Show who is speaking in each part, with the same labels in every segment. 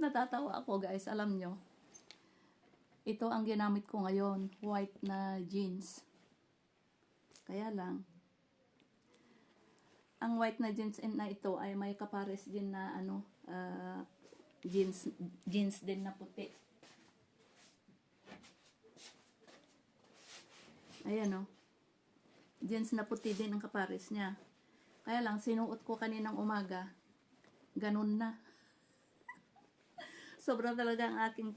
Speaker 1: Natatawa ako guys, alam nyo. Ito ang ginamit ko ngayon, white na jeans. Kaya lang, ang white na jeans na ito ay may kapares din na ano, jeans din na puti. Ayan o. Jeans na puti din ang kapares niya. Kaya lang, sinuot ko kaninang umaga. Ganun na. Sobra talaga ang aking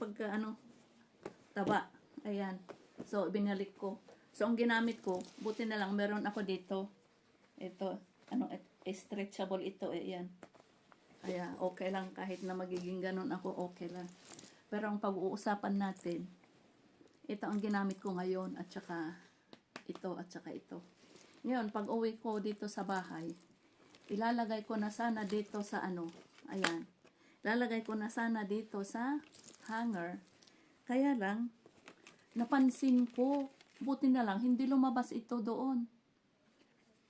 Speaker 1: taba. Ayan. So, binalik ko. So, ang ginamit ko, buti na lang, meron ako dito. Ito, stretchable ito. Ayan. Kaya, okay lang. Kahit na magiging ganun ako, okay lang. Pero ang pag-uusapan natin, ito ang ginamit ko ngayon, at saka ito, at saka ito. Ngayon, pag uwi ko dito sa bahay, ilalagay ko na sana dito sa ayan. Ilalagay ko na sana dito sa hanger. Kaya lang, napansin ko, buti na lang, hindi lumabas ito doon.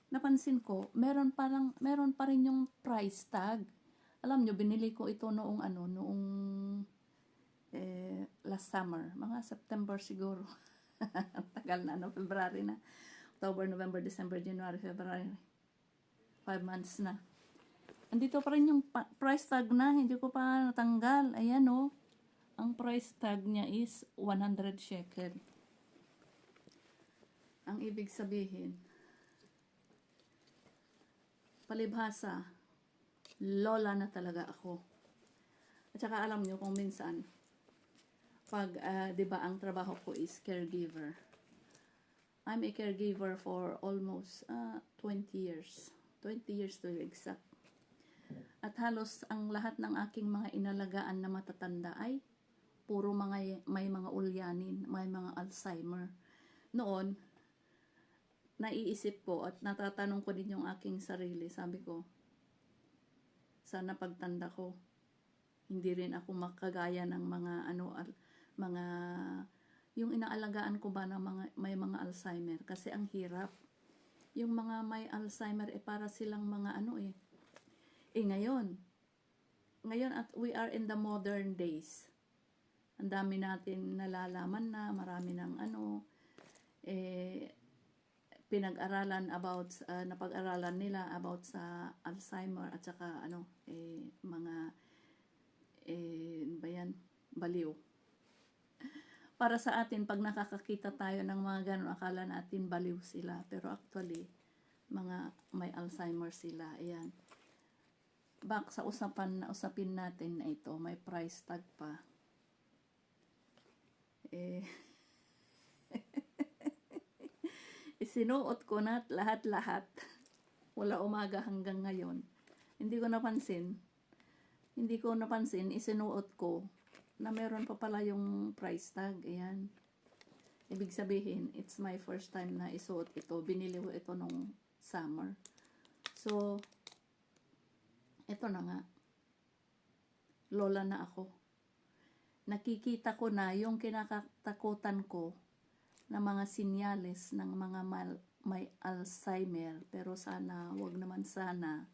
Speaker 1: Napansin ko, meron pa rin yung price tag. Alam nyo, binili ko ito noong last summer, mga September siguro. Tagal na, February na. October, November, December, January, February. 5 months na. Andito pa rin yung price tag na, hindi ko pa natanggal. Ayan o. Ang price tag niya is 100 shekel. Ang ibig sabihin, palibhasa, lola na talaga ako. At saka alam nyo kung minsan, pag, di ba, ang trabaho ko is caregiver. I'm a caregiver for almost 20 years. 20 years to be exact. At halos ang lahat ng aking mga inalagaan na matatanda ay puro may mga ulyanin, may mga Alzheimer. Noon, naiisip ko at natatanong ko din yung aking sarili. Sabi ko, sana pagtanda ko, hindi rin ako makagaya ng mga yung inaalagaan ko ba ng may mga Alzheimer. Kasi ang hirap. Yung mga may Alzheimer, para silang mga ngayon at we are in the modern days. Ang dami natin nalalaman na, marami ng pinag-aralan about, napag-aralan nila about sa Alzheimer at saka mga baliw. Para sa atin, pag nakakakita tayo ng mga ganun, akala natin baliw sila. Pero actually, mga may Alzheimer sila. Ayan. Back sa usapin natin na ito, may price tag pa. Isinuot ko na lahat-lahat. Wala umaga hanggang ngayon. Hindi ko napansin, isinuot ko na meron pa pala yung price tag. Ayan. Ibig sabihin, it's my first time na isuot ito. Binili ko ito nung summer. So, ito na nga. Lola na ako. Nakikita ko na yung kinakatakutan ko na mga sinyales ng mga may Alzheimer. Pero sana, wag naman sana,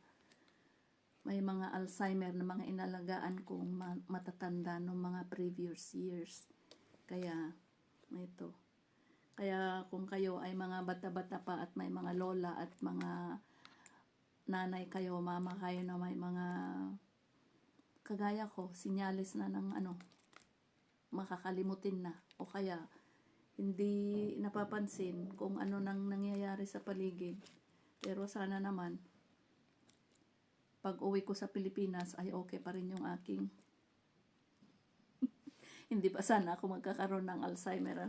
Speaker 1: may mga Alzheimer na mga inalagaan kong matatanda noong mga previous years. Kaya, ito. Kaya kung kayo ay mga bata-bata pa at may mga lola at mga nanay kayo, mama kayo na may mga kagaya ko, sinyalis na ng makakalimutin na. O kaya, hindi napapansin kung ano nang nangyayari sa paligid. Pero sana naman, pag uwi ko sa Pilipinas ay okay pa rin yung aking hindi pa sana ako magkakaroon ng Alzheimer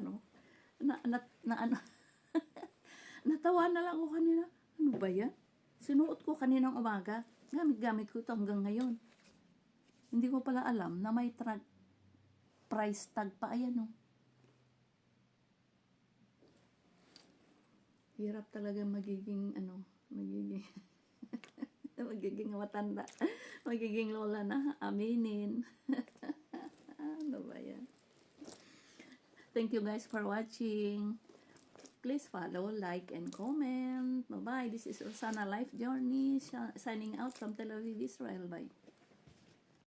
Speaker 1: natawa na lang ako kanina. Ano ba yan? Sinuot ko kaninang umaga. Gamit ko ito hanggang ngayon. Hindi ko pala alam na may price tag pa. Ayan Hirap talaga magiging magiging matanda. Magiging lola na. Aminin. Ano ba yan? Thank you guys for watching. Please follow, like, and comment. Bye-bye. This is Rosana Life Journey signing out from Tel Aviv, Israel. Bye.